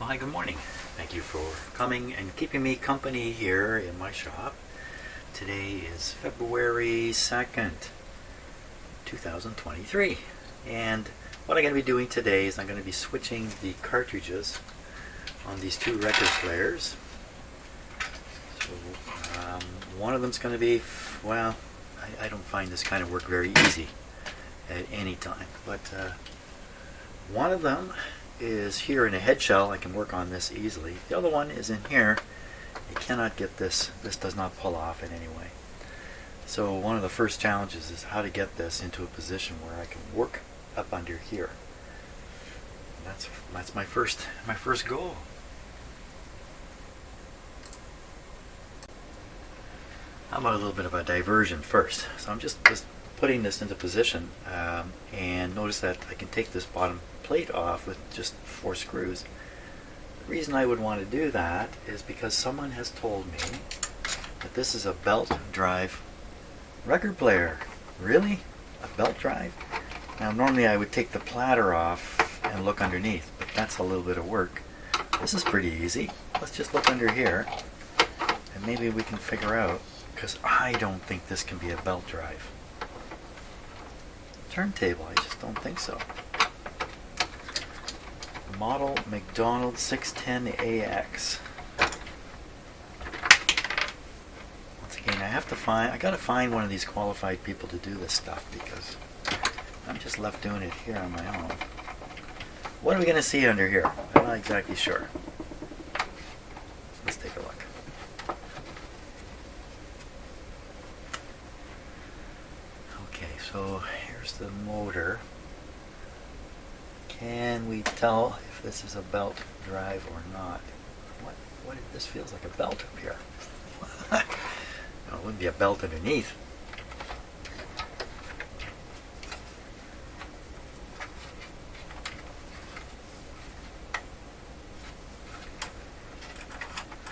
Well, hi, good morning. Thank you for coming and keeping me company here in my shop. Today is February 2nd, 2023. And what I'm going to be doing today is I'm going to be switching the cartridges on these two record players. So one of them is going to be, well, I don't find this kind of work very easy at any time. But one of them is here in a head shell. I can work on this easily. The other one is in here. You cannot get this. This does not pull off in any way. So one of the first challenges is how to get this into a position where I can work up under here. And that's my first goal. How about a little bit of a diversion first? So I'm just putting this into position, and notice that I can take this bottom plate off with just 4 screws. The reason I would want to do that is because someone has told me that this is a belt drive record player. Really? A belt drive? Now normally I would take the platter off and look underneath, but that's a little bit of work. This is pretty easy. Let's just look under here and maybe we can figure out, because I don't think this can be a belt drive. Turntable, I just don't think so. Model McDonald 610AX. Once again, I gotta find one of these qualified people to do this stuff because I'm just left doing it here on my own. What are we gonna see under here? I'm not exactly sure. Let's take a look. Okay, so here's the motor. Can we tell if this is a belt drive or not? What if this feels like a belt up here? No, it wouldn't be a belt underneath.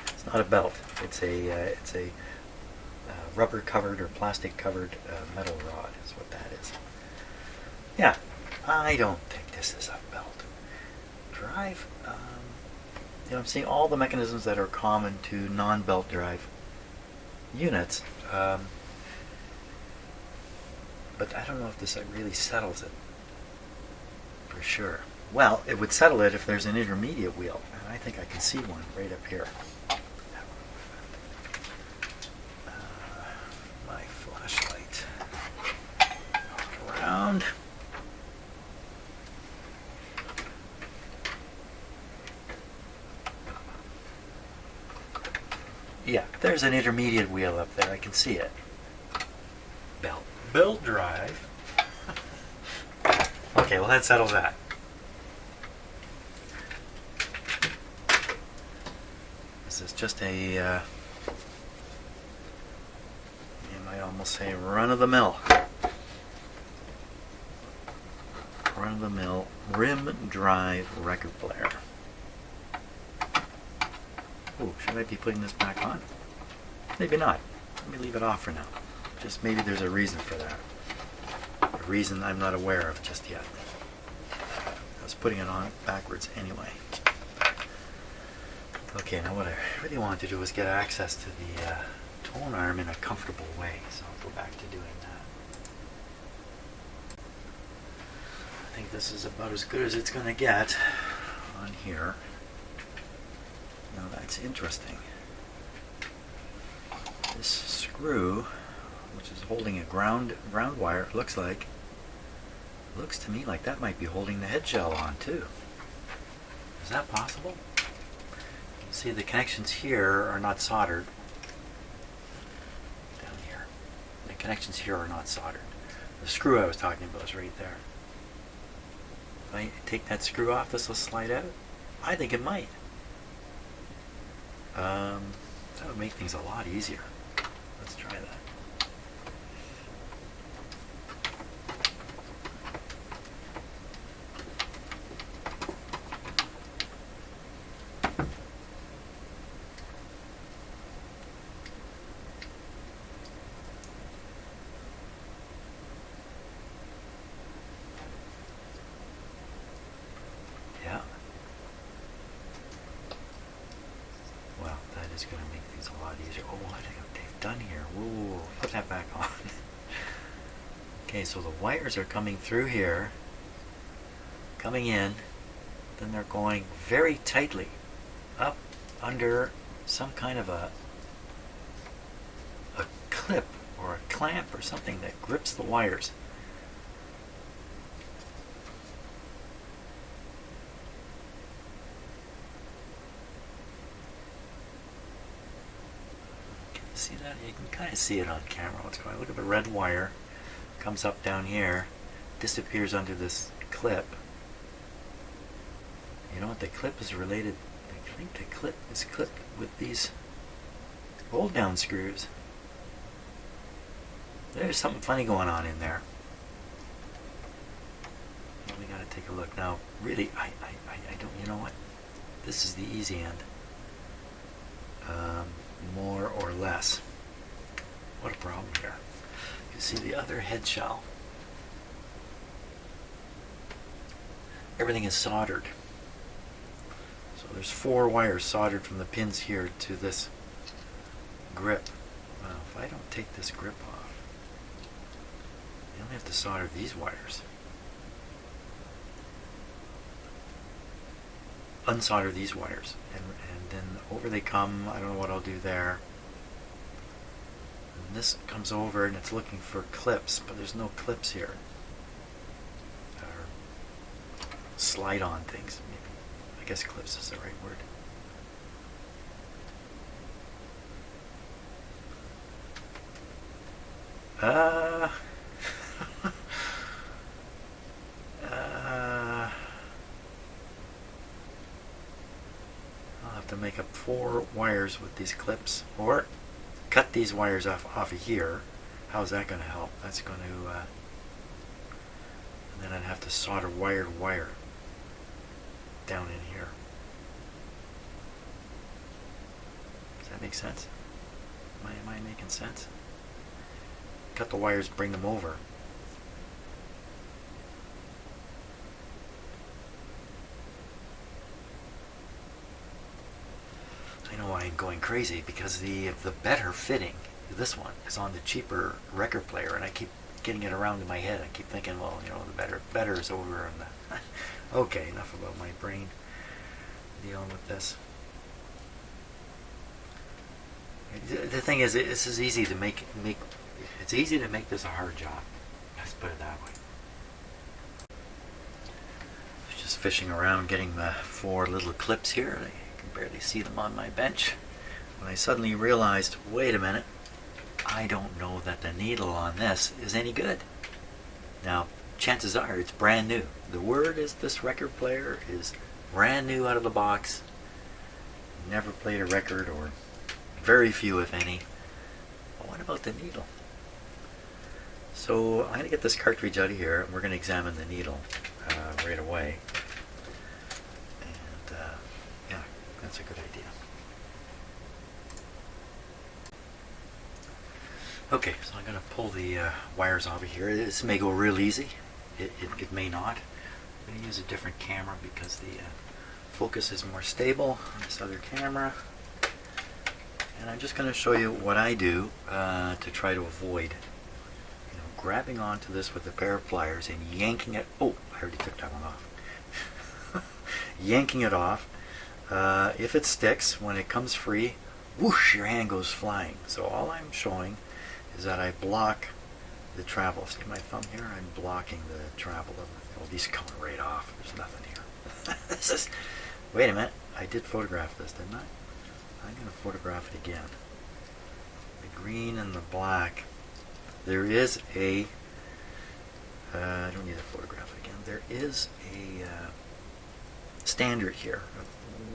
It's not a belt. It's a rubber covered or plastic covered metal rod is what that is. Yeah, I don't think this is a belt drive. I'm seeing all the mechanisms that are common to non-belt drive units, but I don't know if this really settles it for sure. Well, it would settle it if there's an intermediate wheel, and I think I can see one right up here. My flashlight around. Yeah, there's an intermediate wheel up there. I can see it. Belt drive. Okay, well that settles that. This is just a, you might almost say run-of-the-mill rim drive record player. Oh, should I be putting this back on? Maybe not. Let me leave it off for now. Just maybe there's a reason for that. A reason I'm not aware of just yet. I was putting it on backwards anyway. Okay, now what I really want to do is get access to the tone arm in a comfortable way, so I'll go back to doing that. I think this is about as good as it's going to get on here. Now that's interesting. This screw, which is holding a ground wire, looks to me like that might be holding the head shell on too. Is that possible? See, the connections here are not soldered. Down here. The connections here are not soldered. The screw I was talking about is right there. If I take that screw off, this will slide out? I think it might. That would make things a lot easier. Let's try that. is going to make things a lot easier. Oh, what they've done here. Whoa, put that back on. Okay, so the wires are coming through here, coming in, then they're going very tightly up under some kind of a clip or a clamp or something that grips the wires. Can you see that? You can kind of see it on camera what's going on. Look at the red wire. Comes up down here, disappears under this clip. You know what? The clip is related. I think the clip is clipped with these roll down screws. There's something funny going on in there. Well, we gotta take a look now. Really, I don't. You know what? This is the easy end. More or less. What a problem here. You see the other head shell. Everything is soldered. So there's 4 wires soldered from the pins here to this grip. Well, if I don't take this grip off, I only have to solder these wires. Unsolder these wires, and then over they come. I don't know what I'll do there. And this comes over and it's looking for clips, but there's no clips here. Or slide on things, maybe. I guess clips is the right word. I'll have to make up 4 wires with these clips, or cut these wires off of here. How's that going to help? That's going to, and then I'd have to solder wire to wire down in here. Does that make sense? Am I making sense? Cut the wires, bring them over. I know I'm going crazy because the better fitting, this one, is on the cheaper record player, and I keep getting it around in my head. I keep thinking, well, you know, the better is over on the okay, enough about my brain dealing with this. The thing is, this is easy to make. It's easy to make this a hard job. Let's put it that way. Just fishing around, getting the 4 little clips here. I can barely see them on my bench. When I suddenly realized, wait a minute, I don't know that the needle on this is any good. Now, chances are it's brand new. The word is this record player is brand new out of the box. Never played a record, or very few, if any. But what about the needle? So I'm going to get this cartridge out of here, and we're going to examine the needle right away. And yeah, that's a good idea. Okay, so I'm going to pull the wires off of here. This may go real easy. It may not. I'm going to use a different camera because the focus is more stable on this other camera. And I'm just going to show you what I do to try to avoid grabbing onto this with a pair of pliers and yanking it. Oh, I already took that one off. Yanking it off. If it sticks, when it comes free, whoosh, your hand goes flying. So all I'm showing is that I block the travel. See my thumb here? I'm blocking the travel of it. Well, these come right off. There's nothing here. This is. Wait a minute. I did photograph this, didn't I? I'm going to photograph it again. The green and the black. There is a. I don't need to photograph it again. There is a standard here of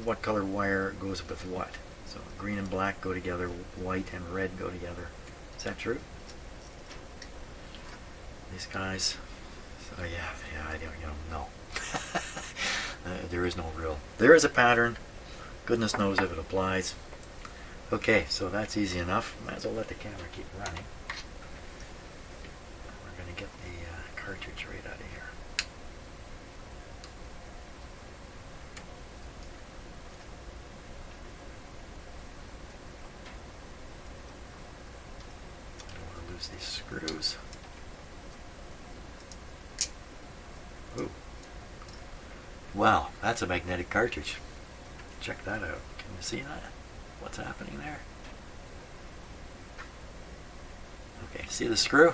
what color wire goes with what. So green and black go together, white and red go together. Is that true? These guys. So yeah, I don't know. There is no real. There is a pattern. Goodness knows if it applies. Okay, so that's easy enough. Might as well let the camera keep running. We're going to get the cartridge right out of here. There's these screws. Ooh. Wow, that's a magnetic cartridge. Check that out. Can you see that? What's happening there? Okay, see the screw?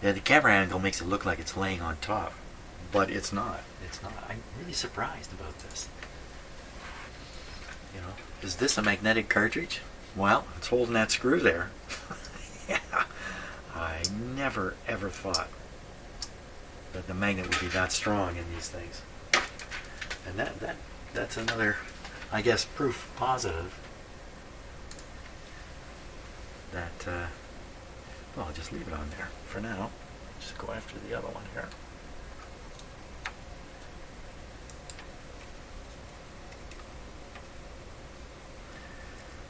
Yeah, the camera angle makes it look like it's laying on top, but it's not. It's not. I'm really surprised about this. You know, is this a magnetic cartridge? Well, it's holding that screw there. Yeah. I never ever thought that the magnet would be that strong in these things. And that's another, I guess, proof positive that, well, I'll just leave it on there for now. Just go after the other one here.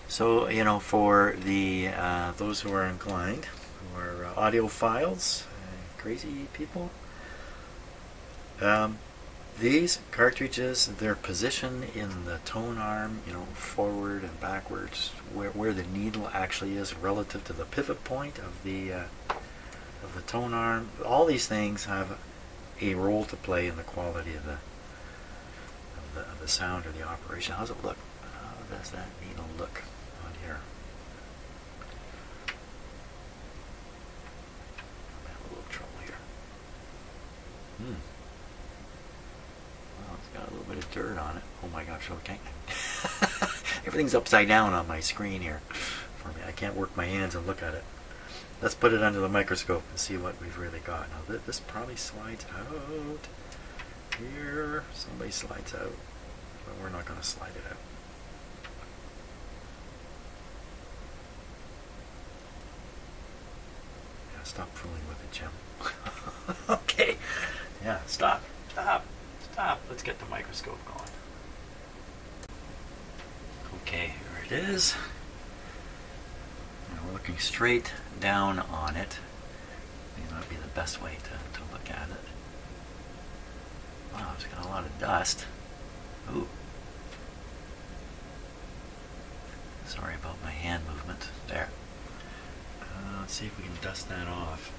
So, you know, for the those who are inclined, who are audiophiles, crazy people, these cartridges, their position in the tone arm, you know, forward and backwards, where the needle actually is relative to the pivot point of the tone arm, all these things have a role to play in the quality of the sound or the operation. How's it look? How does that needle look on here? I'm having a little trouble here. Well, it's got a little bit of dirt on it. Oh my gosh, okay. Everything's upside down on my screen here for me. I can't work my hands and look at it. Let's put it under the microscope and see what we've really got. Now this probably slides out. Here, somebody slides out. But we're not going to slide it out. Yeah, stop fooling with it, Jim. Okay. Yeah, stop. Let's get the microscope going. Okay, here it is. Now we're looking straight down on it. May not be the best way to look at it. Wow, it's got a lot of dust. Ooh. Sorry about my hand movement. There. Let's see if we can dust that off.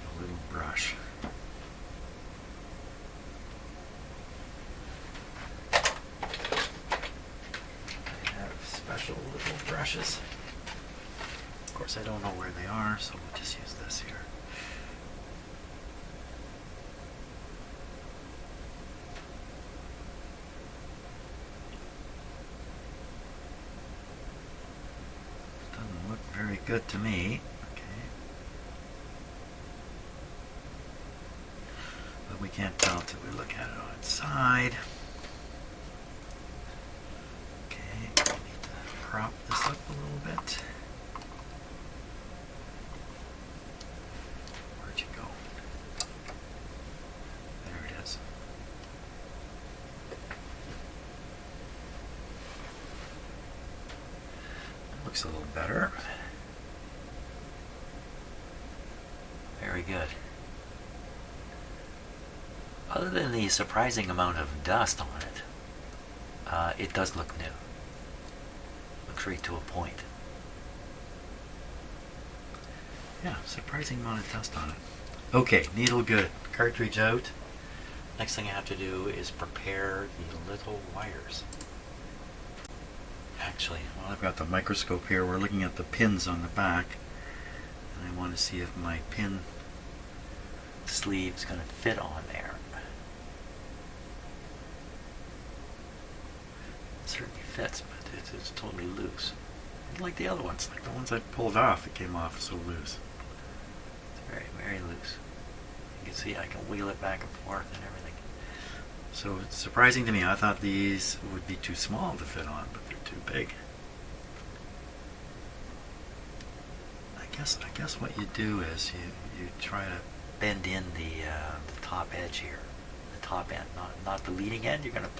A little brush. I have special little brushes. Of course, I don't know where they are, so we'll just use this here. Doesn't look very good to me. Okay. But we can't tell until we look at it on its side. Okay, we need to prop this up a little bit. Where'd you go? There it is. Looks a little better. Very good. Other than the surprising amount of dust on it, it does look new. Looks right to a point. Yeah, surprising amount of dust on it. Okay, needle good. Cartridge out. Next thing I have to do is prepare the little wires. Actually, while I've got the microscope here, we're looking at the pins on the back, and I want to see if my pin sleeve is going to fit on there. It certainly fits, but it's totally loose. Like the other ones, like the ones I pulled off, it came off so loose. It's very, very loose. You can see I can wheel it back and forth and everything. So it's surprising to me. I thought these would be too small to fit on, but they're too big. I guess what you do is you try to bend in the top edge here, the top end, not the leading end. You're going to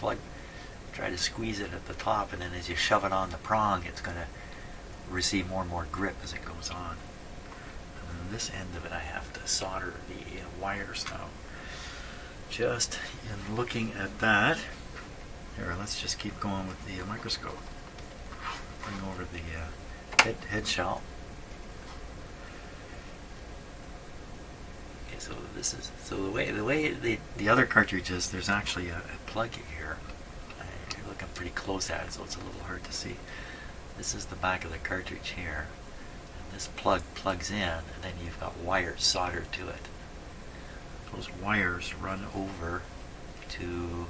try to squeeze it at the top, and then as you shove it on the prong, it's going to receive more and more grip as it goes on. And then this end of it, I have to solder the wires now. Just in looking at that, here, let's just keep going with the microscope. bring over the head shell. Okay, so this is the way the other cartridges. There's actually a plug here. You're looking pretty close at it, so it's a little hard to see. This is the back of the cartridge here. And this plug plugs in, and then you've got wires soldered to it. Those wires run over to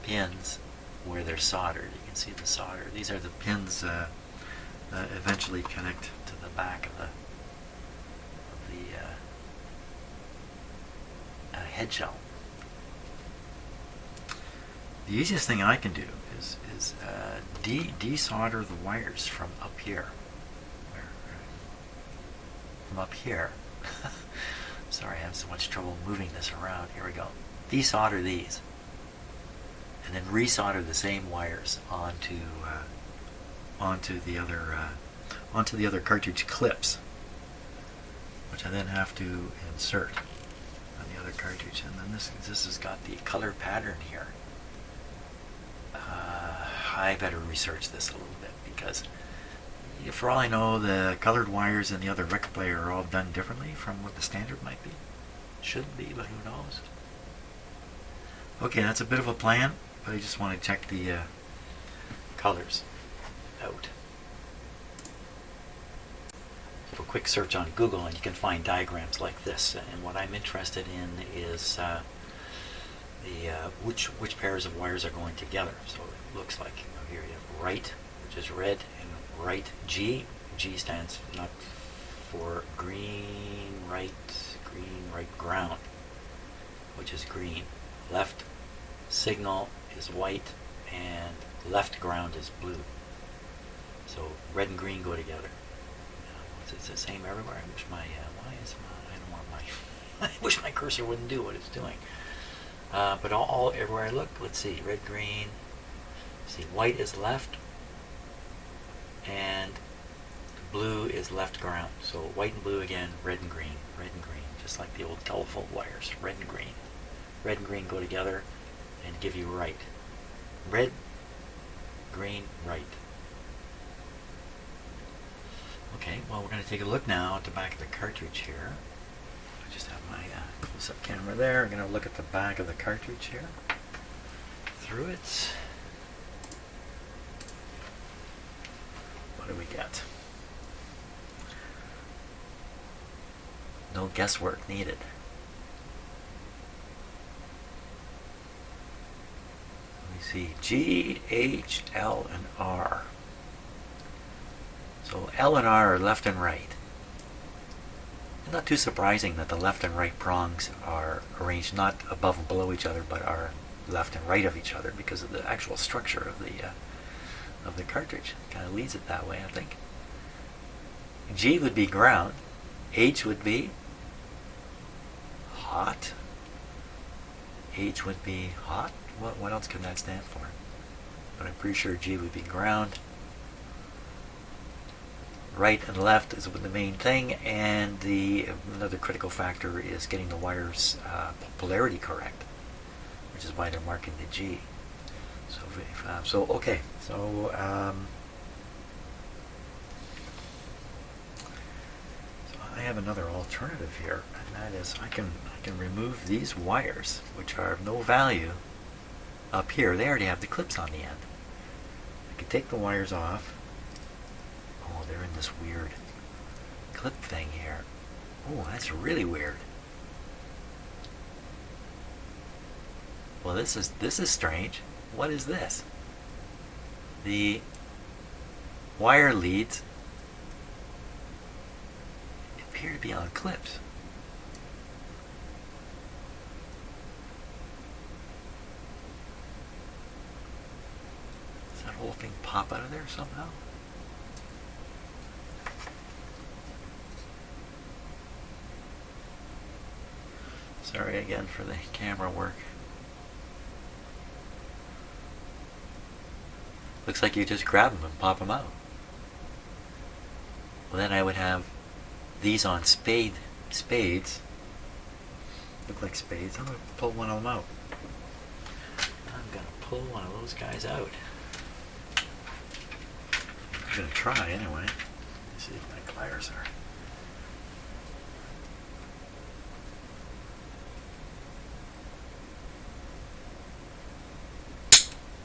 pins where they're soldered. You can see the solder. These are the pins that eventually connect to the back of the head shell. The easiest thing I can do is desolder the wires from up here. From up here. Sorry, I have so much trouble moving this around. Here we go. Desolder these, and then resolder the same wires onto the other cartridge clips, which I then have to insert on the other cartridge. And then this has got the color pattern here. I better research this a little bit, because for all I know, the colored wires in the other record player are all done differently from what the standard might be. Shouldn't be, but who knows? Okay, that's a bit of a plan, but I just want to check the colors out. So a quick search on Google and you can find diagrams like this. And what I'm interested in is which pairs of wires are going together. So it looks like here you have right, which is red, and right G. G stands not for green, right ground, which is green. Left signal is white, and left ground is blue. So red and green go together. It's the same everywhere. I wish my I don't want my I wish my cursor wouldn't do what it's doing. But all everywhere I look, let's see, red, green. See, white is left, and blue is left ground. So white and blue again, red and green, just like the old telephone wires, red and green. Red and green go together and give you right. Red, green, right. Okay, well, we're going to take a look now at the back of the cartridge here. I just have my close-up camera there. I'm going to look at the back of the cartridge here. Through it. What do we get? No guesswork needed. Let me see. G, H, L, and R. So L and R are left and right. It's not too surprising that the left and right prongs are arranged not above and below each other, but are left and right of each other because of the actual structure of the cartridge. It kind of leads it that way, I think. G would be ground. H would be hot. H would be hot. What else could that stand for? But I'm pretty sure G would be ground. Right and left is the main thing, and another critical factor is getting the wires polarity correct, which is why they're marking the G. So okay, so I have another alternative here, and that is I can remove these wires, which are of no value up here. They already have the clips on the end. I can take the wires off. Oh, they're in this weird clip thing here. Oh, that's really weird. Well, this is strange. What is this? The wire leads appear to be on clips. Does that whole thing pop out of there somehow? Sorry again for the camera work. Looks like you just grab them and pop them out. Well, then I would have these on spades. Look like spades. I'm going to pull one of them out. I'm going to pull one of those guys out. I'm going to try anyway. Let's see if my pliers are.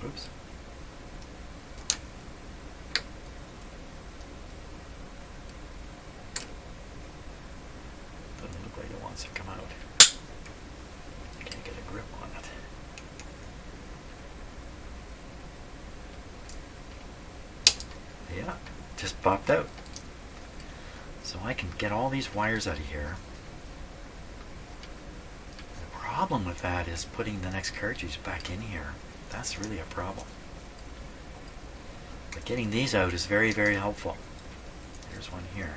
Oops. Doesn't look like it wants to come out. I can't get a grip on it. Yeah, just popped out. So I can get all these wires out of here. The problem with that is putting the next cartridge back in here. That's really a problem. But getting these out is very, very helpful. There's one here.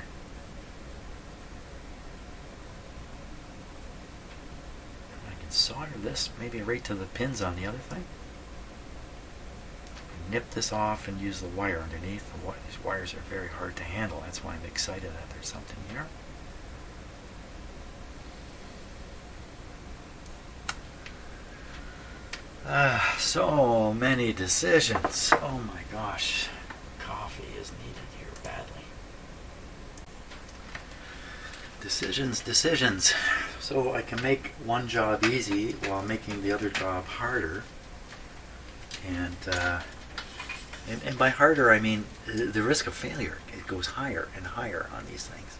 I can solder this maybe right to the pins on the other thing. Nip this off and use the wire underneath. These wires are very hard to handle. That's why I'm excited that there's something here. So many decisions. Oh my gosh. Coffee is needed here badly. Decisions, decisions. So I can make one job easy while making the other job harder. And by harder, I mean the risk of failure. It goes higher and higher on these things.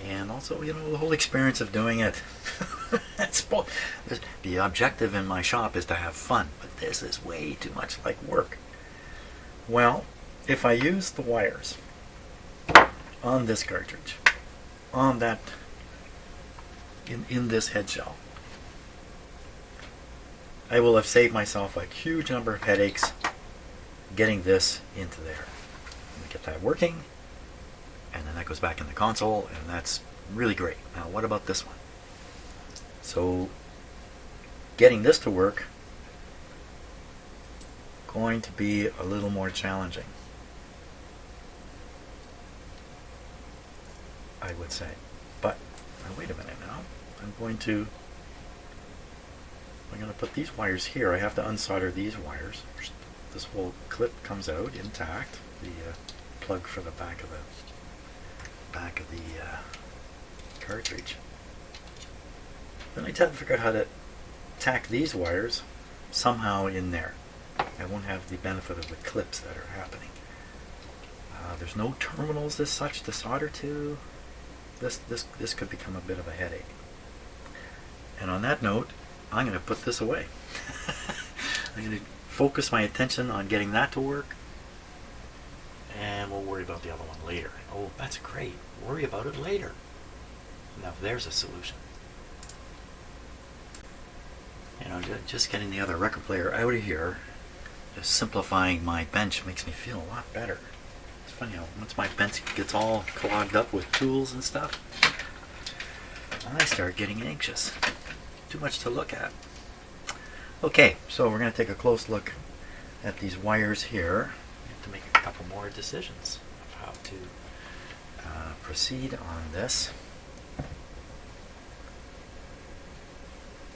And also, you know, the whole experience of doing it. The objective in my shop is to have fun, but this is way too much like work. Well, if I use the wires on this cartridge, on that, in this head shell, I will have saved myself a huge number of headaches getting this into there. We get that working, and then that goes back in the console, and that's really great. Now, what about this one? So, getting this to work going to be a little more challenging, I would say. But now wait a minute now. I'm going to put these wires here. I have to unsolder these wires. This whole clip comes out intact. The plug for the back of the cartridge. Then I have to figure out how to tack these wires somehow in there. I won't have the benefit of the clips that are happening. There's no terminals as such to solder to. This could become a bit of a headache. And on that note, I'm going to put this away. I'm going to focus my attention on getting that to work, and we'll worry about the other one later. Oh, that's great. Worry about it later. Now there's a solution. You know, just getting the other record player out of here, just simplifying my bench makes me feel a lot better. It's funny how once my bench gets all clogged up with tools and stuff, I start getting anxious. Too much to look at. Okay, so we're going to take a close look at these wires here. We have to make a couple more decisions of how to proceed on this.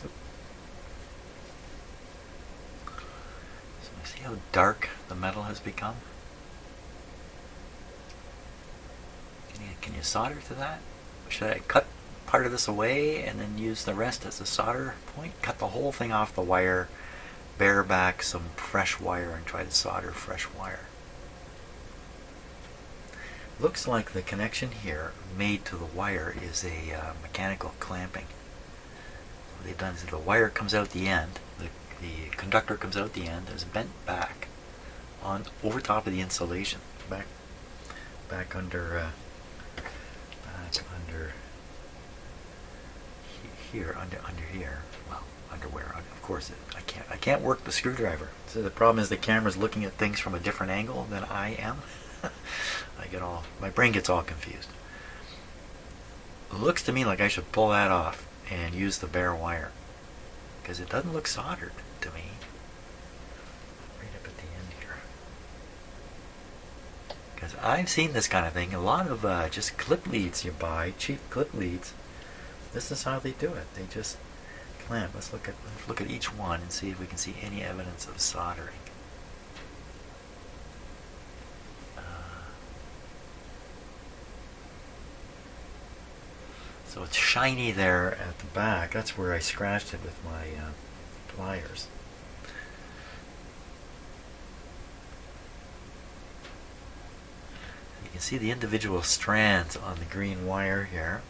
So see how dark the metal has become? Can you solder to that? Should I cut part of this away and then use the rest as a solder point? Cut the whole thing off the wire, bare back some fresh wire, and try to solder fresh wire. Looks like the connection here made to the wire is a mechanical clamping. What they've done is the wire comes out the end, the conductor comes out the end, is bent back on over top of the insulation, back under here, under here. Well, underwear. Of course, I can't work the screwdriver. So the problem is the camera's looking at things from a different angle than I am. My brain gets all confused. It looks to me like I should pull that off and use the bare wire, because it doesn't look soldered to me. Right up at the end here. Because I've seen this kind of thing. A lot of just clip leads you buy, cheap clip leads. This is how they do it. They just clamp. Let's look at each one and see if we can see any evidence of soldering. So it's shiny there at the back. That's where I scratched it with my pliers. You can see the individual strands on the green wire here.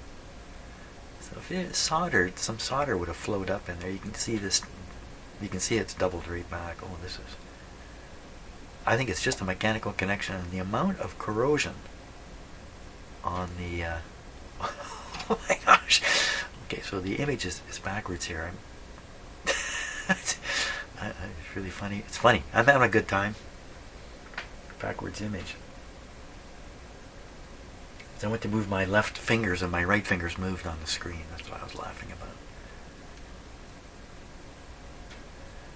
So if it soldered, some solder would have flowed up in there. You can see this. You can see it's doubled right back. Oh, this is. I think it's just a mechanical connection, and the amount of corrosion on the. Oh my gosh. Okay, so the image is backwards here. It's really funny. It's funny. I'm having a good time. Backwards image. So I went to move my left fingers and my right fingers moved on the screen. That's what I was laughing about.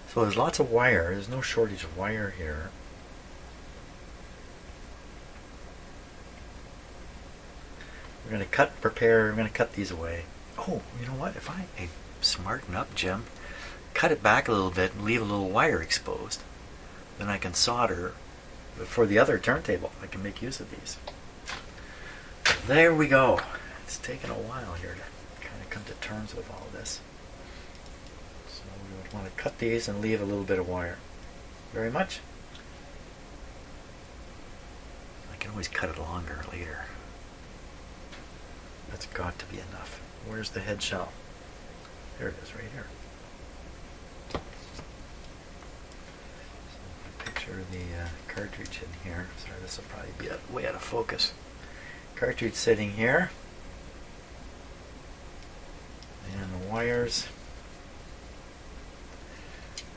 So there's lots of wire. There's no shortage of wire here. We're going to we're going to cut these away. Oh, you know what? If I smarten up, Jim, cut it back a little bit and leave a little wire exposed, then I can solder for the other turntable. I can make use of these. There we go. It's taken a while here to kind of come to terms with all this. So we would want to cut these and leave a little bit of wire. Very much. I can always cut it longer later. That's got to be enough. Where's the head shell? There it is, right here. So if I picture the cartridge in here. Sorry, this will probably be way out of focus. Cartridge sitting here. And the wires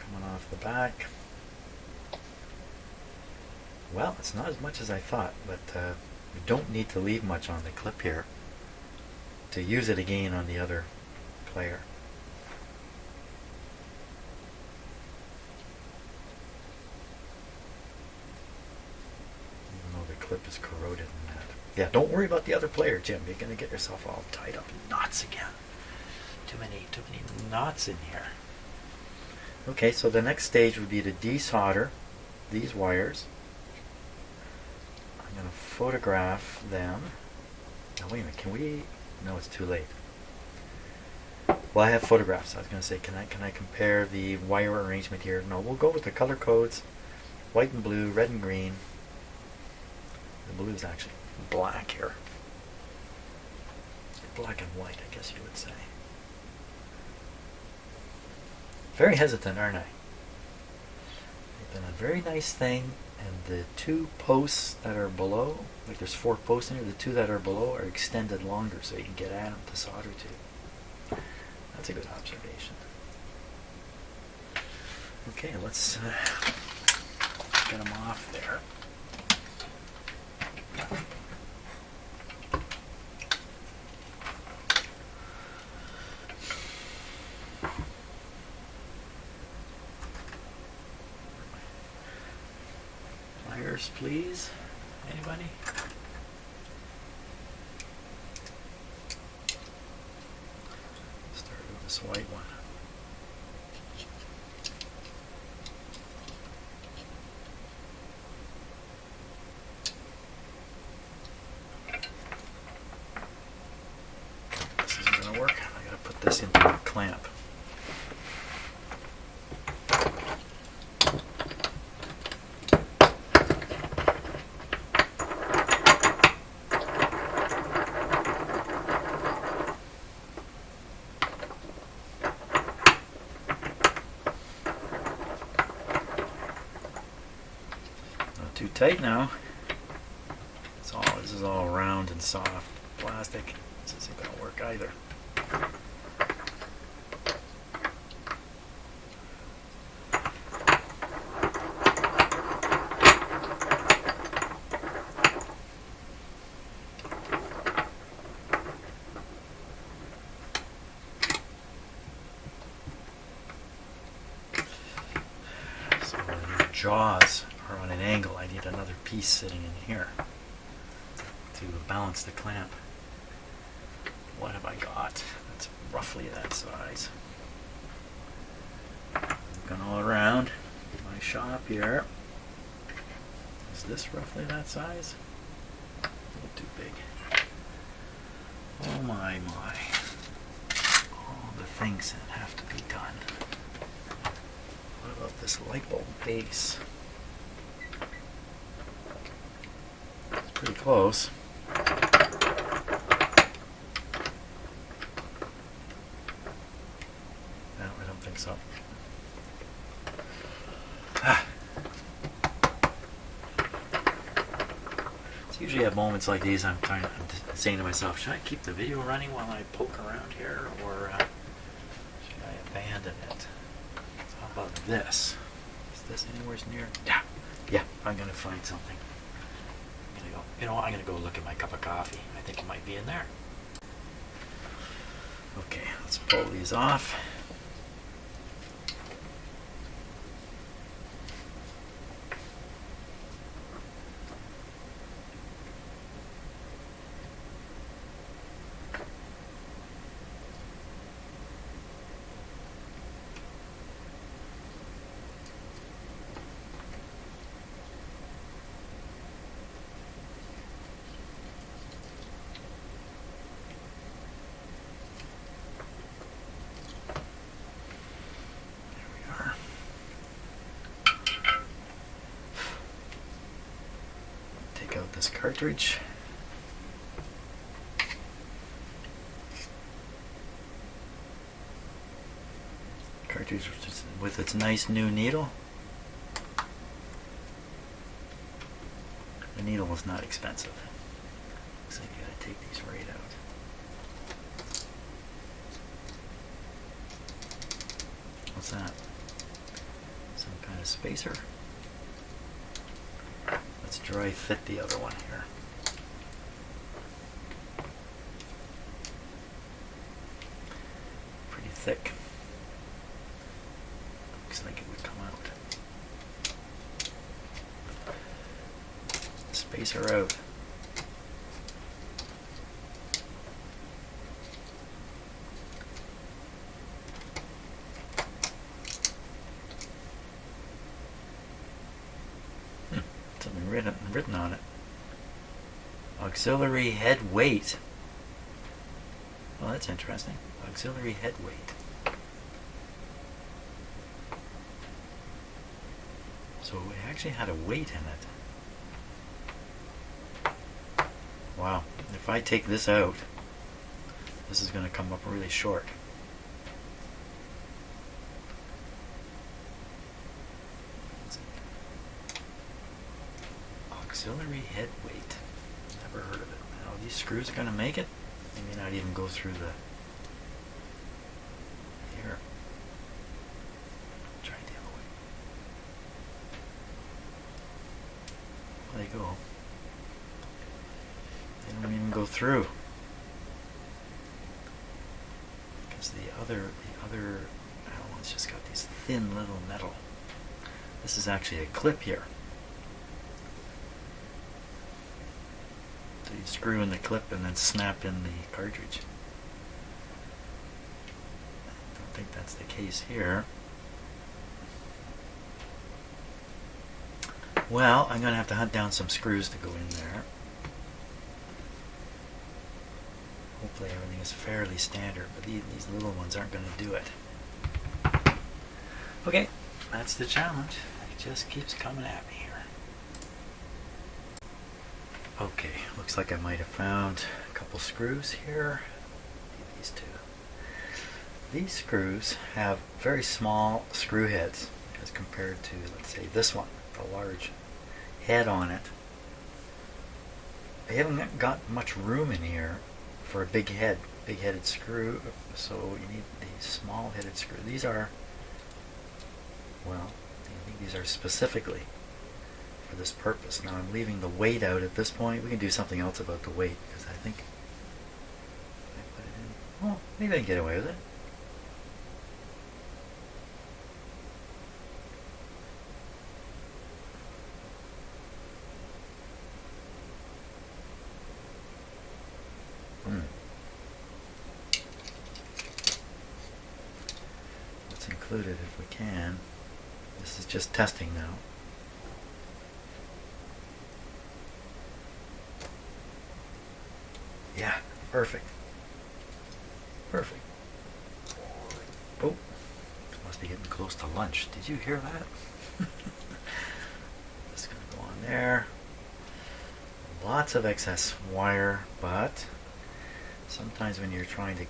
coming off the back. Well, it's not as much as I thought, but we don't need to leave much on the clip here to use it again on the other player. Even though the clip is corroded in that. Yeah, don't worry about the other player, Jim. You're going to get yourself all tied up in knots again. Too many knots in here. Okay, so the next stage would be to desolder these wires. I'm going to photograph them. Now wait a minute, can we? No, it's too late. Well, I have photographs. I was going to say, can I compare the wire arrangement here? No, we'll go with the color codes: white and blue, red and green. The blue is actually black here. Black and white, I guess you would say. Very hesitant, aren't I? They've done a very nice thing, and the two posts that are below, like there's 4 posts in here, the 2 that are below are extended longer so you can get at them to solder to. That's a good observation. Okay, let's get them off there. Pliers, please. Anybody? Start with this white one. This isn't going to work. I got to put this into a clamp. Too tight now. This is all round and soft plastic. This isn't going to work either. So the jaws are on an angle. I need another piece sitting in here to balance the clamp. What have I got? That's roughly that size. Looking all around my shop here. Is this roughly that size? A little too big. Oh my. All the things that have to be done. What about this light bulb base? It's pretty close. No, I don't think so. It's usually at moments like these I'm saying to myself, should I keep the video running while I poke around here, or should I abandon it? How about this? Is this anywhere near? Yeah, I'm gonna find something. I'm gonna go. You know what? I'm gonna go look at my cup of coffee. I think it might be in there. Okay, let's pull these off. Out this cartridge. Cartridge with its nice new needle. The needle is not expensive. Looks like you gotta take these right out. What's that? Some kind of spacer? Let's dry fit the other one here. Pretty thick. Looks like it would come out. Spacer out. Something written on it. Auxiliary head weight. Well, that's interesting. Auxiliary head weight. So it actually had a weight in it. Wow. If I take this out, this is going to come up really short. Auxiliary head weight. Never heard of it. Now, these screws are going to make it. They may not even go through the... Here. Try it the other way. There you go. They don't even go through. Because the other one's just got these thin little metal. This is actually a clip here. So you screw in the clip and then snap in the cartridge. I don't think that's the case here. Well, I'm going to have to hunt down some screws to go in there. Hopefully everything is fairly standard, but these little ones aren't going to do it. Okay, that's the challenge. It just keeps coming at me here. Okay, looks like I might have found a couple screws here. These two. These screws have very small screw heads as compared to, let's say, this one, the large head on it. I haven't got much room in here for a big-headed screw, so you need these small-headed screws. These are, well, I think these are specifically for this purpose. Now I'm leaving the weight out at this point. We can do something else about the weight, because I think I put it in. Well, maybe I can get away with it. Let's include it if we can. This is just testing now. Yeah, perfect. Perfect. Oh, must be getting close to lunch. Did you hear that? Just going to go on there. Lots of excess wire, but sometimes when you're trying to,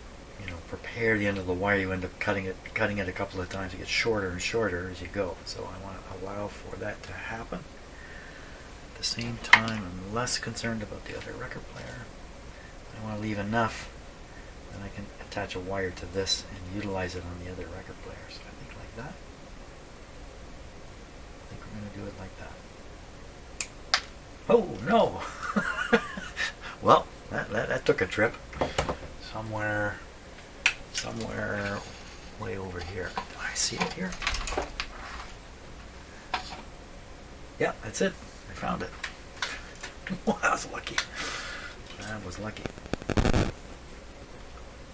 prepare the end of the wire, you end up cutting it a couple of times. It gets shorter and shorter as you go. So I want to allow for that to happen. At the same time, I'm less concerned about the other record player. I want to leave enough that I can attach a wire to this and utilize it on the other record player. So I think like that. I think we're going to do it like that. Oh no! Well, that took a trip. Somewhere way over here. Do I see it here? Yeah, that's it. I found it. Wow, I was lucky. That was lucky.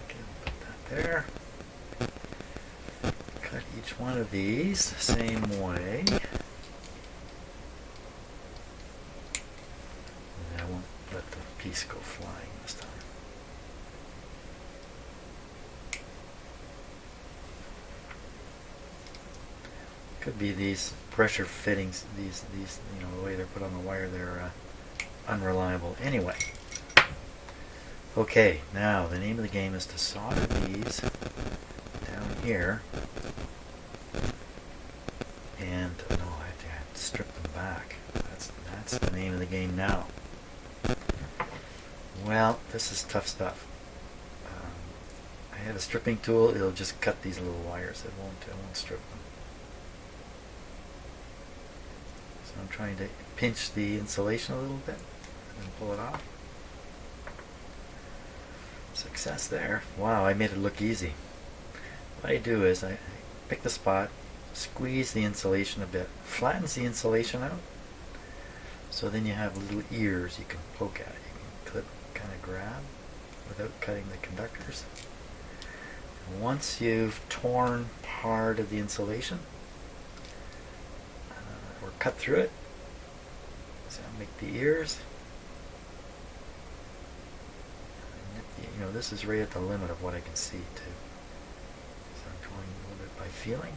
Okay, we'll put that there. Cut each one of these the same way. And I won't let the piece go flying this time. Could be these pressure fittings, these the way they're put on the wire, they're unreliable. Anyway, okay, now the name of the game is to solder these down here, and no, I have to strip them back. That's the name of the game now. Well, this is tough stuff. I have a stripping tool. It'll just cut these little wires. It won't strip them. So I'm trying to pinch the insulation a little bit and pull it off. Success there. Wow, I made it look easy. What I do is I pick the spot, squeeze the insulation a bit, flattens the insulation out, so then you have little ears you can poke at. You can clip, kind of grab without cutting the conductors. And once you've torn part of the insulation, or cut through it, so I'll make the ears. This is right at the limit of what I can see too. So I'm drawing a little bit by feeling.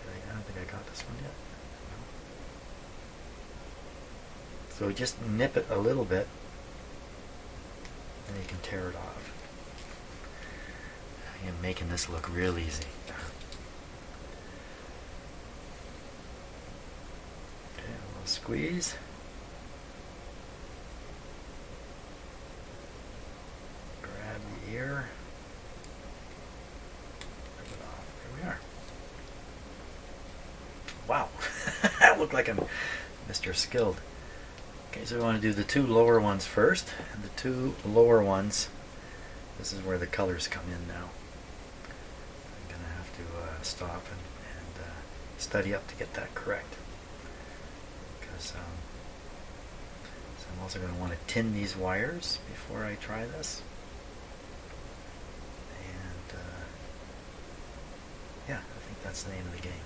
I don't think I got this one yet. No. So just nip it a little bit, and you can tear it off. I am making this look real easy. Okay, a little squeeze. Here. Rip it off. There we are. Wow. That looked like I'm Mr. Skilled. Okay, so we want to do the two lower ones first. And the two lower ones, this is where the colors come in now. I'm going to have to stop and study up to get that correct. Because so I'm also going to want to tin these wires before I try this. Yeah, I think that's the name of the game.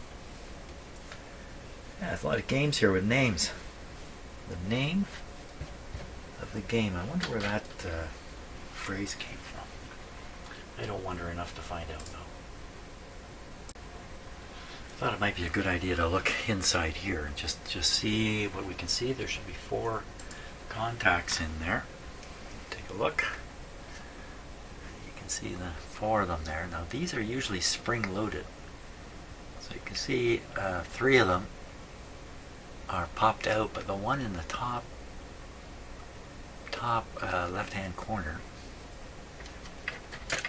Yeah, there's a lot of games here with names. The name of the game. I wonder where that phrase came from. I don't wonder enough to find out though. Thought it might be a good idea to look inside here and just see what we can see. There should be 4 contacts in there. Take a look. See the 4 of them there. Now these are usually spring loaded, so you can see 3 of them are popped out, but the one in the top left hand corner did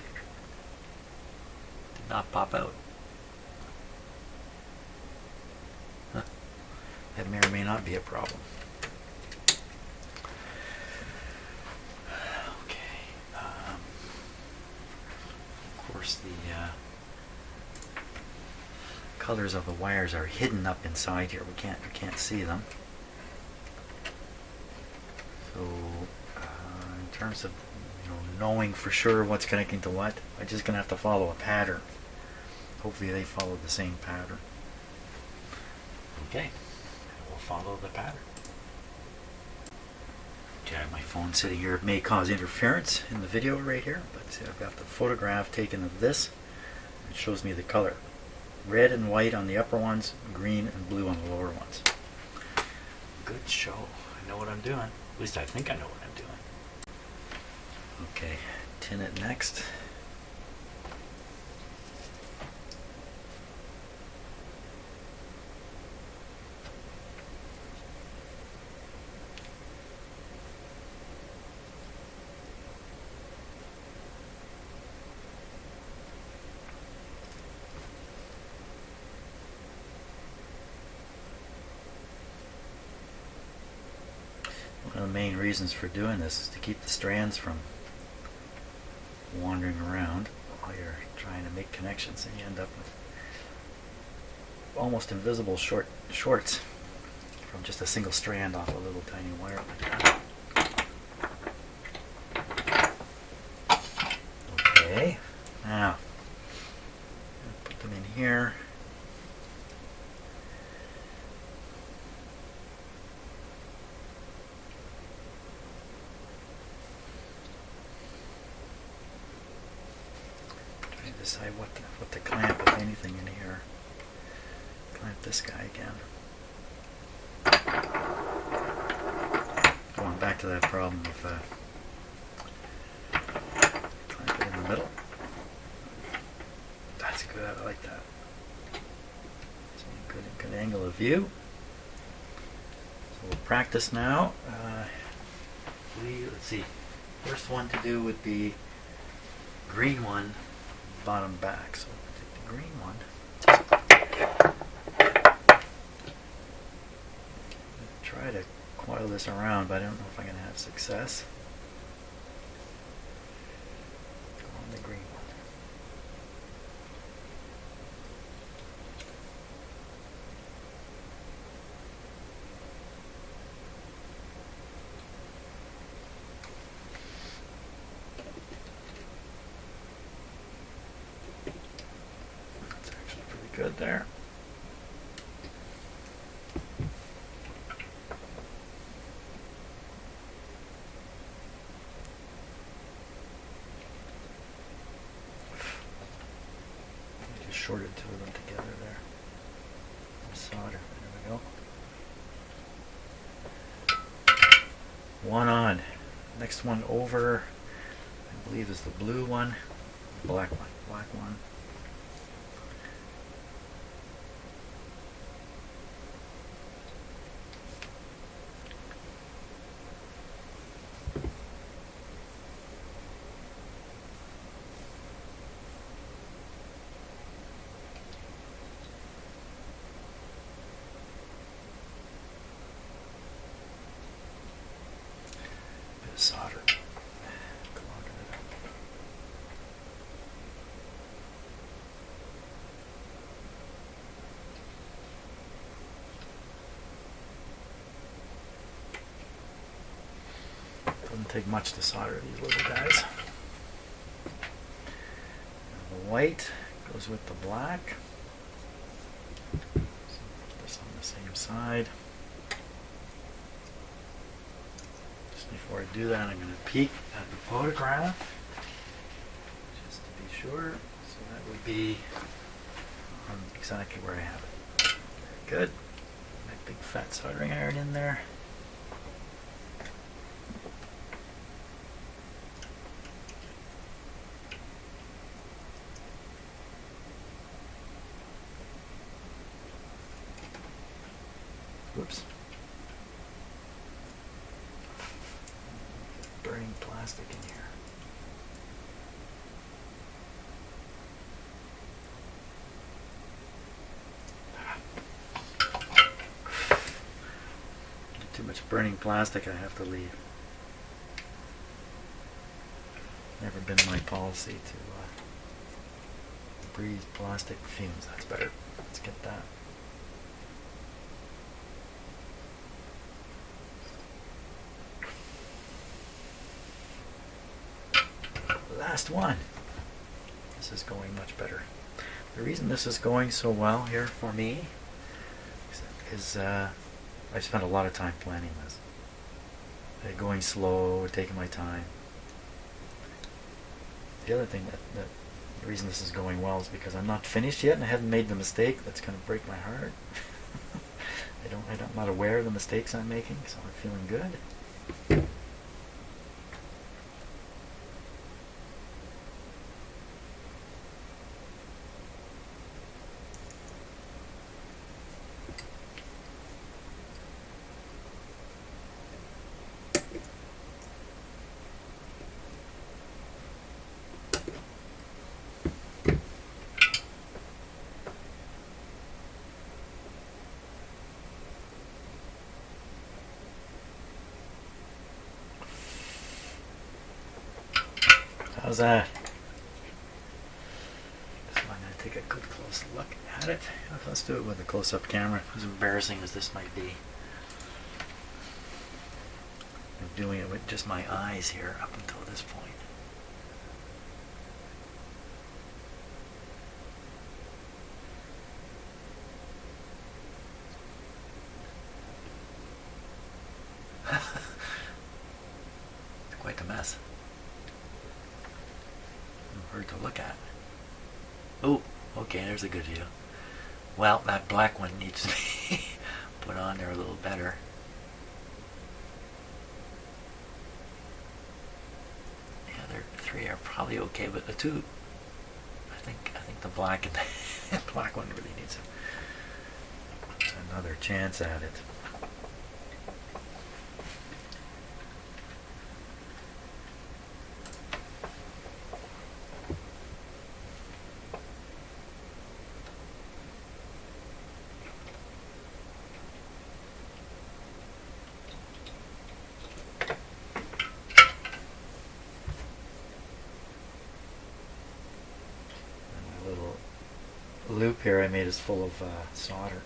not pop out. Huh. That may or may not be a problem. The colors of the wires are hidden up inside here. We can't see them. So in terms of knowing for sure what's connecting to what, I'm just gonna have to follow a pattern. Hopefully they follow the same pattern. Okay, we'll follow the pattern. Okay, my phone sitting here may cause interference in the video right here, but see, I've got the photograph taken of this. It shows me the color. Red and white on the upper ones, green and blue on the lower ones. Good show. I know what I'm doing. At least I think I know what I'm doing. Okay, tin it next. One of the main reasons for doing this is to keep the strands from wandering around while you're trying to make connections, and you end up with almost invisible shorts from just a single strand off a little tiny wire like that. Okay, now put them in here. Decide what to clamp, if anything, in here. Clamp this guy again. Going back to that problem of clamp it in the middle. That's good. I like that. So good angle of view. So we'll practice now. Let's see. First one to do would be green one. Bottom back, so take the green one. Try to coil this around, but I don't know if I'm going to have success. Go on the green one. Good there. Just shorted two of them together there. Solder. There we go. One on. Next one over, I believe, is the blue one. Black one. Black one. Solder. Doesn't take much to solder these little guys. And the white goes with the black. So put this on the same side. Before I do that, I'm going to peek at the photograph just to be sure. So that would be exactly where I have it. Very good. My big fat soldering iron in there. Whoops. Burning plastic in here. Too much burning plastic, I have to leave. Never been my policy to breathe plastic fumes. That's better. Let's get that. Last one. This is going much better. The reason this is going so well here for me is I've spent a lot of time planning this. going slow, taking my time. The other thing the reason this is going well is because I'm not finished yet and I haven't made the mistake that's going to break my heart. I'm not aware of the mistakes I'm making, so I'm feeling good. How's that? So I'm going to take a good close look at it. Let's do it with a close-up camera, as embarrassing as this might be. I'm doing it with just my eyes here up until this point. It's quite a mess. Hard to look at. Oh, okay, there's a good view. Well, that black one needs to be put on there a little better. The other three are probably okay, but the two, I think the black and the black one really needs another chance at it. Loop here I made is full of solder.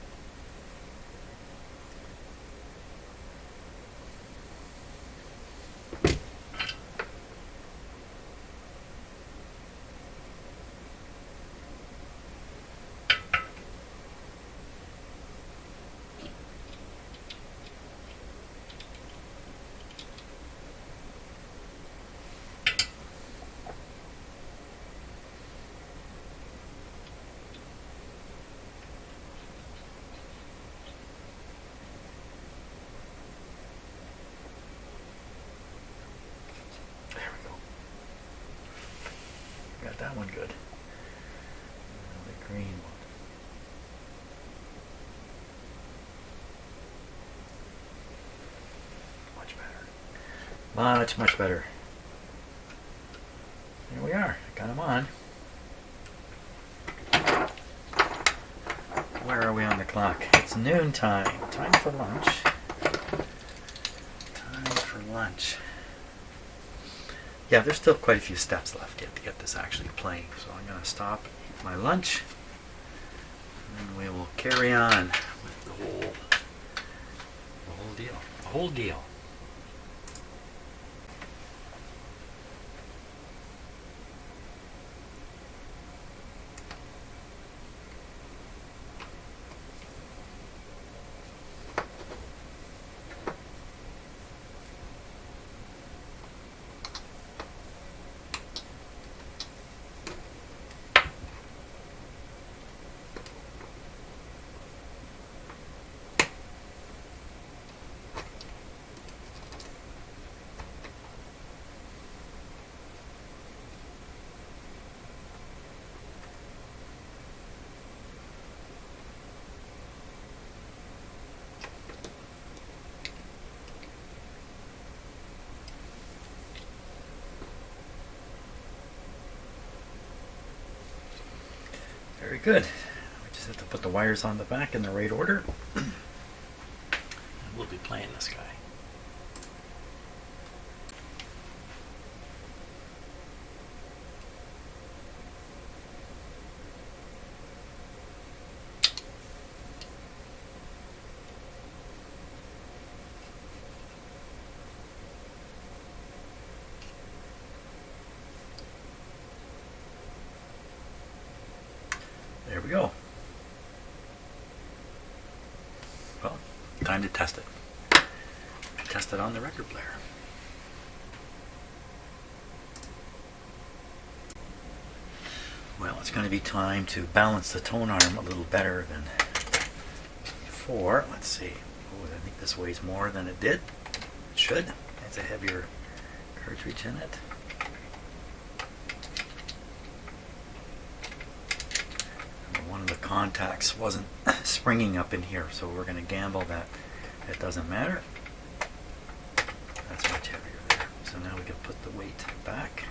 Got that one good. The green one. Much better. Much better. Here we are. Got them on. Where are we on the clock? It's noon time. Time for lunch. Time for lunch. Yeah, there's still quite a few steps left yet to get this actually playing. So I'm going to stop, eat my lunch, and we will carry on with the whole deal. The whole deal. Very good. We just have to put the wires on the back in the right order. And we'll be playing this guy. There we go. Well, time to test it. test it on the record player. Well, it's going to be time to balance the tone arm a little better than before. Let's see. Oh, I think this weighs more than it did. It should. It's a heavier cartridge in it. And one of the contacts wasn't springing up in here, so we're going to gamble that it doesn't matter. That's much heavier there. So now we can put the weight back.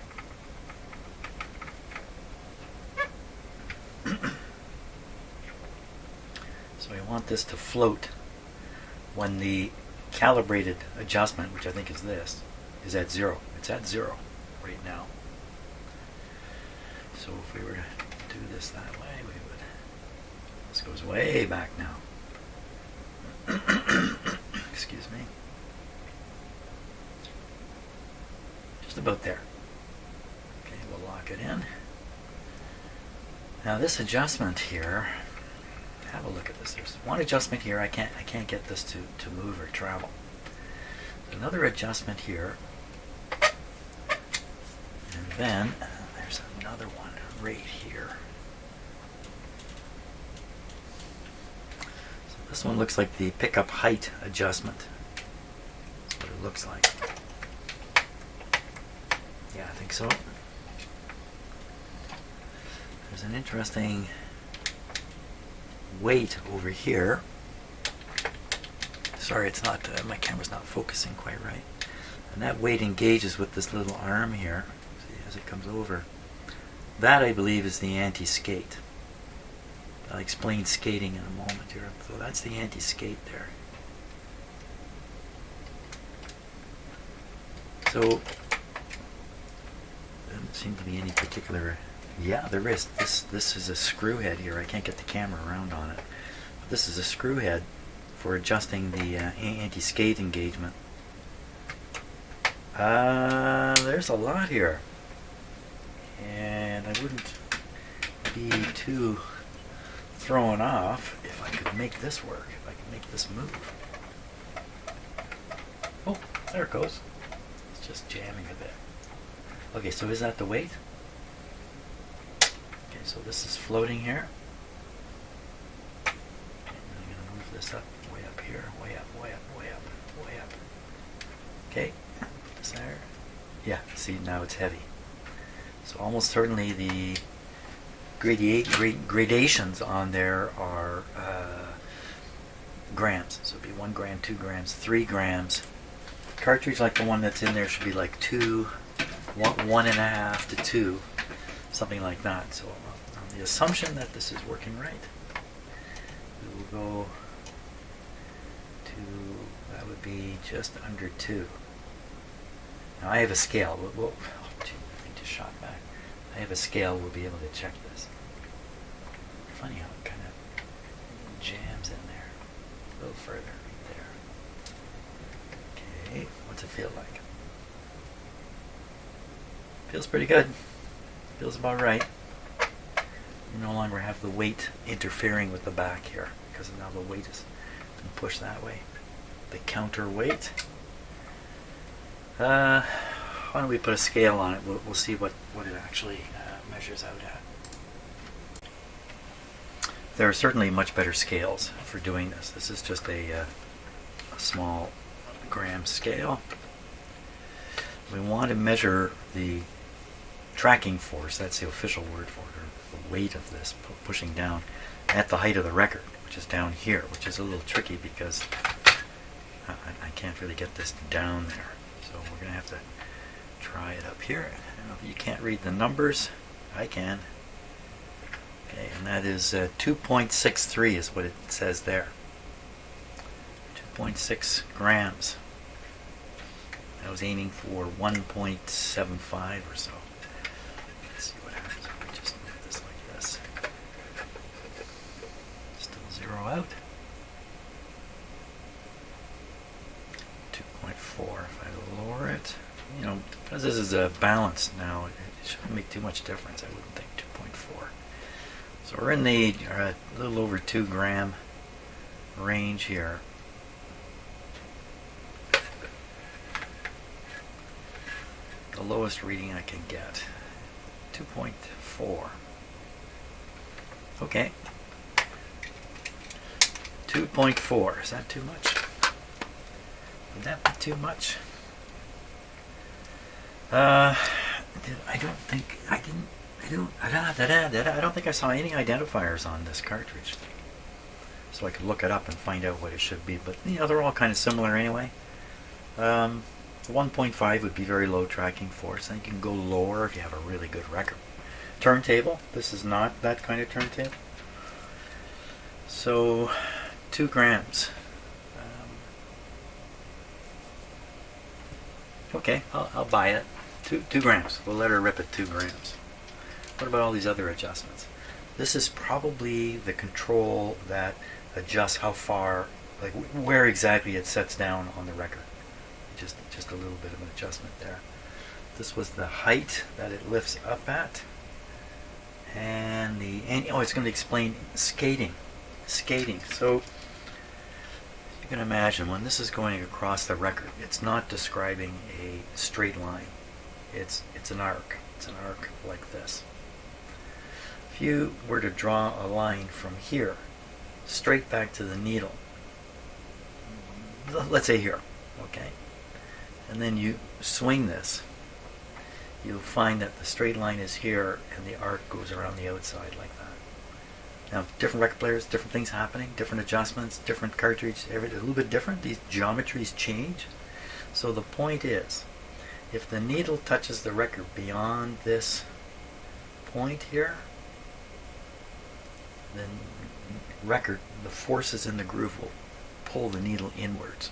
So we want this to float when the calibrated adjustment, which I think is this, is at 0. It's at 0 right now. So if we were to do this that way, we would. This goes way back now. Excuse me. Just about there. Okay, we'll lock it in. Now this adjustment here, have a look at this. There's one adjustment here. I can't get this to move or travel. Another adjustment here, and then there's another one right here. So this one looks like the pickup height adjustment. That's what it looks like. Yeah, I think so. There's an interesting weight over here. Sorry, it's not, my camera's not focusing quite right. And that weight engages with this little arm here. See, as it comes over. That, I believe, is the anti-skate. I'll explain skating in a moment here. So that's the anti-skate there. So, there doesn't seem to be any particular... Yeah, there is. This is a screw head here. I can't get the camera around on it. But this is a screw head for adjusting the anti-skate engagement. There's a lot here. And I wouldn't be too thrown off if I could make this work, if I could make this move. Oh, there it goes. It's just jamming a bit. Okay, so is that the weight? So this is floating here. And I'm going to move this up, way up here, way up, way up, way up, way up. Okay, is there? Yeah, see, now it's heavy. So almost certainly the gradations on there are grams. So it'd be 1 gram, 2 grams, 3 grams. Cartridge like the one that's in there should be like 1.5 to 2, something like that. So the assumption that this is working right, we will go to, that would be just under 2. Now I have a scale. Oh, gee, I think just shot back. I have a scale. We'll be able to check this. Funny how it kind of jams in there. A little further right there. Okay, what's it feel like? Feels pretty good. Feels about right. You no longer have the weight interfering with the back here because now the weight is been pushed that way. The counterweight. Why don't we put a scale on it? We'll see what it actually measures out at. There are certainly much better scales for doing this. This is just a small gram scale. We want to measure the tracking force, that's the official word for it, or the weight of this pushing down at the height of the record, which is down here, which is a little tricky because I can't really get this down there. So we're going to have to try it up here. I don't know if you can't read the numbers. I can. Okay, and that is 2.63 is what it says there. 2.6 grams. I was aiming for 1.75 or so. Let's see what happens if we just move this like this. Still zero out. 2.4 if I lower it. You know, because this is a balance now, it shouldn't make too much difference. I wouldn't think 2.4. So we're in the a little over 2 gram range here. the lowest reading I can get. 2.4. Okay. 2.4. Is that too much? Would that be too much? I don't think I don't think I saw any identifiers on this cartridge, so I could look it up and find out what it should be. But you know, they're all kind of similar anyway. 1.5 would be very low tracking force. I think you can go lower if you have a really good record. Turntable. This is not that kind of turntable. So 2 grams. Okay, I'll buy it. 2 grams. We'll let her rip at 2 grams. What about all these other adjustments? This is probably the control that adjusts how far, like where exactly it sets down on the record. Just a little bit of an adjustment there. This was the height that it lifts up at, and it's going to explain skating. So you can imagine when this is going across the record, it's not describing a straight line. It's an arc. It's an arc like this. If you were to draw a line from here straight back to the needle, let's say here, okay, and then you swing this, you'll find that the straight line is here and the arc goes around the outside like that. Now, different record players, different things happening, different adjustments, different cartridge, a little bit different. These geometries change. So the point is, if the needle touches the record beyond this point here, then the forces in the groove will pull the needle inwards.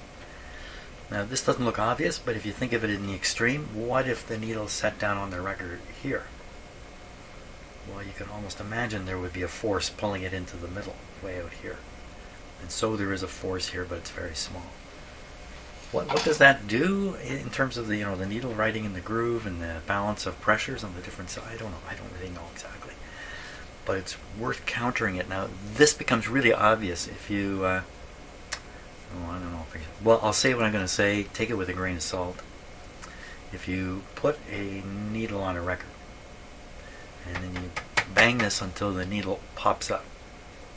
Now this doesn't look obvious, but if you think of it in the extreme, what if the needle set down on the record here? Well, you can almost imagine there would be a force pulling it into the middle, way out here. And so there is a force here, but it's very small. What does that do in terms of the the needle riding in the groove and the balance of pressures on the different sides? I don't know. I don't really know exactly. But it's worth countering it. Now, this becomes really obvious if you... I don't know. Well, I'll say what I'm going to say. Take it with a grain of salt. If you put a needle on a record, and then you bang this until the needle pops up,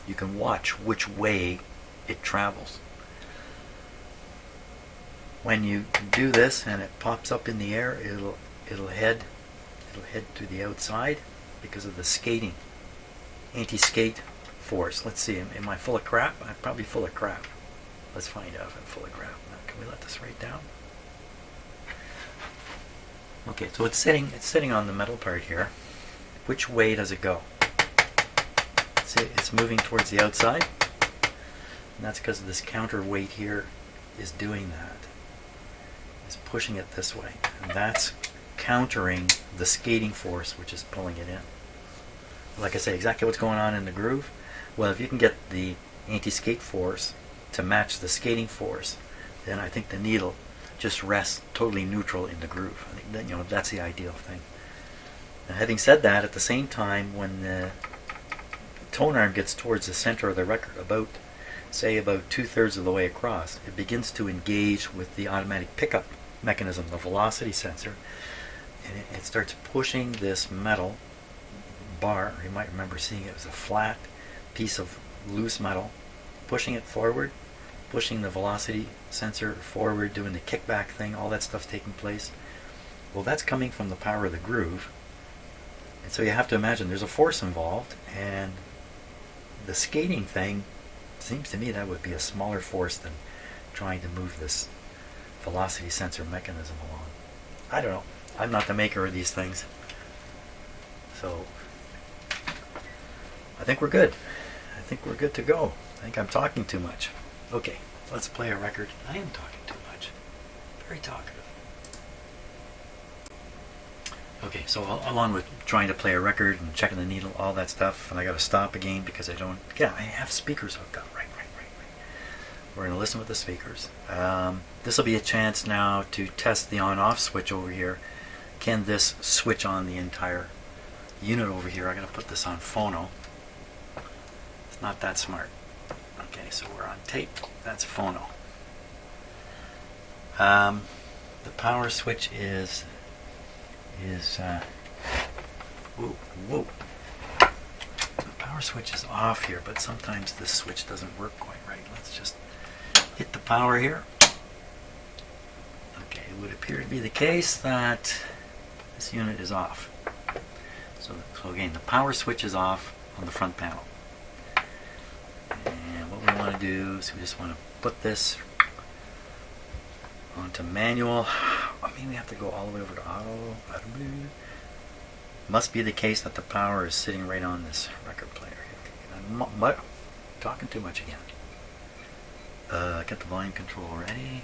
you can watch which way it travels. When you do this and it pops up in the air, it'll head to the outside because of the skating, anti-skate force. Let's see, am I full of crap? I'm probably full of crap. Let's find out if I'm full of crap. Now, can we let this right down? Okay, so it's sitting on the metal part here. Which way does it go? See, it's moving towards the outside, and that's because this counterweight here is doing that. It's pushing it this way, and that's countering the skating force, which is pulling it in. Like I say, exactly what's going on in the groove. Well, if you can get the anti-skate force to match the skating force, then I think the needle just rests totally neutral in the groove. I think that, that's the ideal thing. Now, having said that, at the same time, when the tone arm gets towards the center of the record, about 2/3 of the way across, it begins to engage with the automatic pickup mechanism, the velocity sensor, and it starts pushing this metal bar. You might remember seeing it was a flat piece of loose metal, pushing it forward, pushing the velocity sensor forward, doing the kickback thing, all that stuff taking place. Well, that's coming from the power of the groove. And so you have to imagine there's a force involved, and the skating thing, seems to me that would be a smaller force than trying to move this velocity sensor mechanism along. I don't know. I'm not the maker of these things. So I think we're good. I think we're good to go. I think I'm talking too much. Okay, let's play a record. I am talking too much. Very talkative. Okay, so along with trying to play a record and checking the needle, all that stuff, and I got to stop again because I have speakers hooked up. Right. We're going to listen with the speakers. This will be a chance now to test the on-off switch over here. Can this switch on the entire unit over here? I'm going to put this on phono. It's not that smart. Okay, so we're on tape. That's phono. The power switch is is, whoa, whoa. The power switch is off here, but sometimes this switch doesn't work quite right. Let's just hit the power here. Okay, it would appear to be the case that this unit is off. So again, the power switch is off on the front panel. And what we want to do is we just want to put this onto manual. I mean, we have to go all the way over to auto. Must be the case that the power is sitting right on this record player. I'm talking too much again. Get the volume control ready.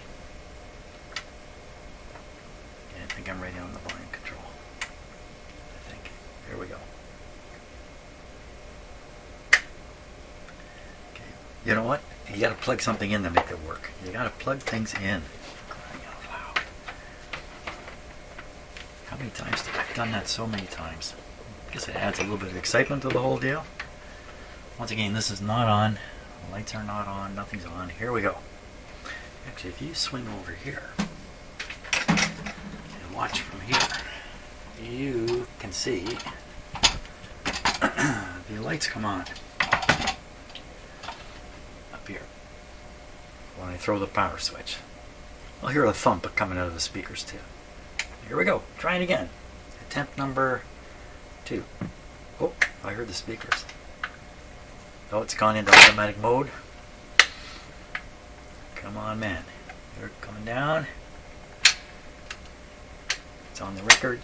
Yeah, I think I'm ready on the volume control. I think. Here we go. Okay. You know what? You got to plug something in to make it work. You got to plug things in. Crying out loud. How many times? I've done that so many times. I guess it adds a little bit of excitement to the whole deal. Once again, this is not on. The lights are not on. Nothing's on. Here we go. Actually, if you swing over here and watch from here, you can see the lights come on up here when I throw the power switch. I'll hear a thump coming out of the speakers too. Here we go. Trying again. Attempt number 2. Oh, I heard the speakers. Oh, it's gone into automatic mode. Come on, man. You're coming down. It's on the record.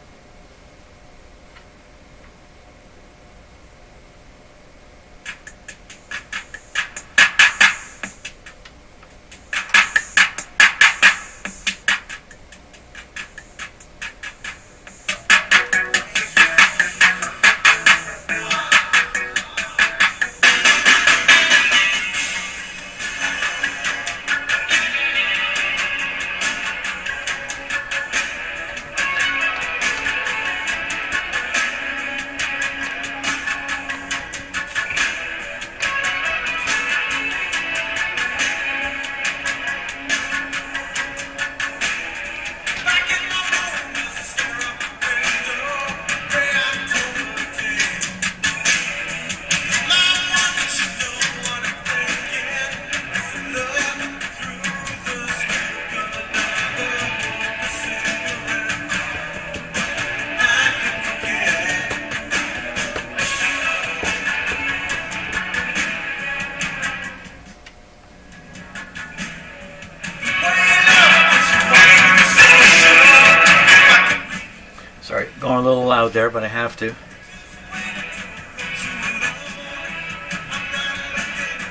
Sorry, going a little loud there, but I have to.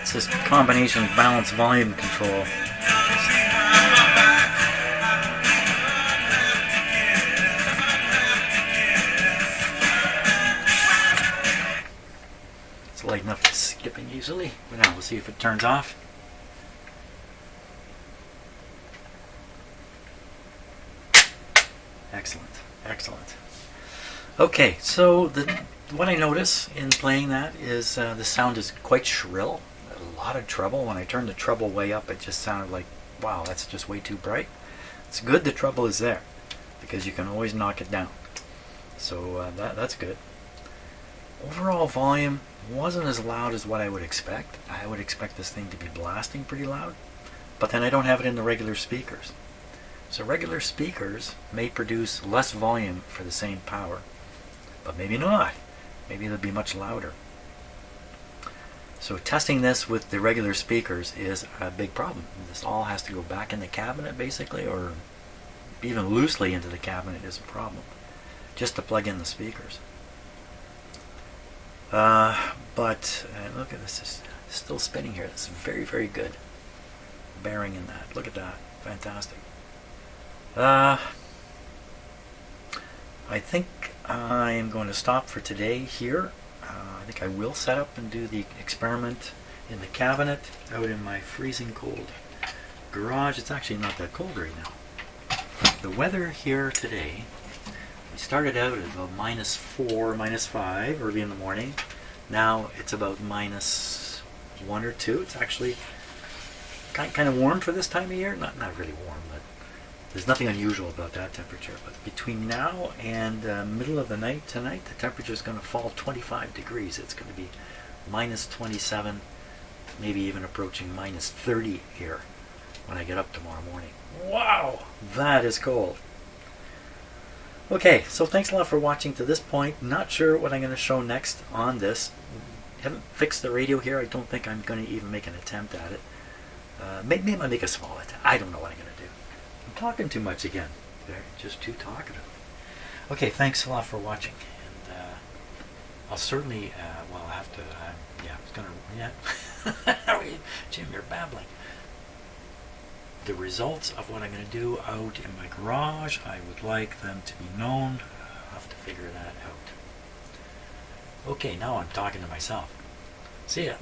It's this combination balance volume control. It's light enough to skipping easily. But now we'll see if it turns off. Excellent. Excellent. Okay, so what I notice in playing that is the sound is quite shrill. A lot of treble. When I turn the treble way up, it just sounded like, wow, that's just way too bright. It's good the treble is there because you can always knock it down. So that's good. Overall volume wasn't as loud as what I would expect. I would expect this thing to be blasting pretty loud, but then I don't have it in the regular speakers. So regular speakers may produce less volume for the same power, but maybe not. Maybe they'll be much louder. So testing this with the regular speakers is a big problem. This all has to go back in the cabinet basically, or even loosely into the cabinet is a problem, just to plug in the speakers. But look at this, it's still spinning here. This is very, very good. Bearing in that. Look at that. Fantastic. I think I am going to stop for today here. I think I will set up and do the experiment in the cabinet out in my freezing cold garage. It's actually not that cold right now. The weather here today, we started out at about -4, -5 early in the morning. Now it's about -1 or 2. It's actually kind of warm for this time of year. Not really warm, but There's nothing unusual about that temperature, but between now and middle of the night tonight, the temperature is going to fall 25 degrees. It's going to be minus 27, maybe even approaching minus 30 here when I get up tomorrow morning. Wow, that is cold. Okay, so thanks a lot for watching to this point. Not sure what I'm going to show next on this. Haven't fixed the radio here. I don't think I'm going to even make an attempt at it. Maybe I'll make a small attempt. I don't know what I'm going to do. I'm talking too much again. They're just too talkative. Okay, thanks a lot for watching. And I'll certainly, well, I'll have to, yeah, it's going to, yeah. Jim, you're babbling. The results of what I'm going to do out in my garage, I would like them to be known. I'll have to figure that out. Okay, now I'm talking to myself. See ya.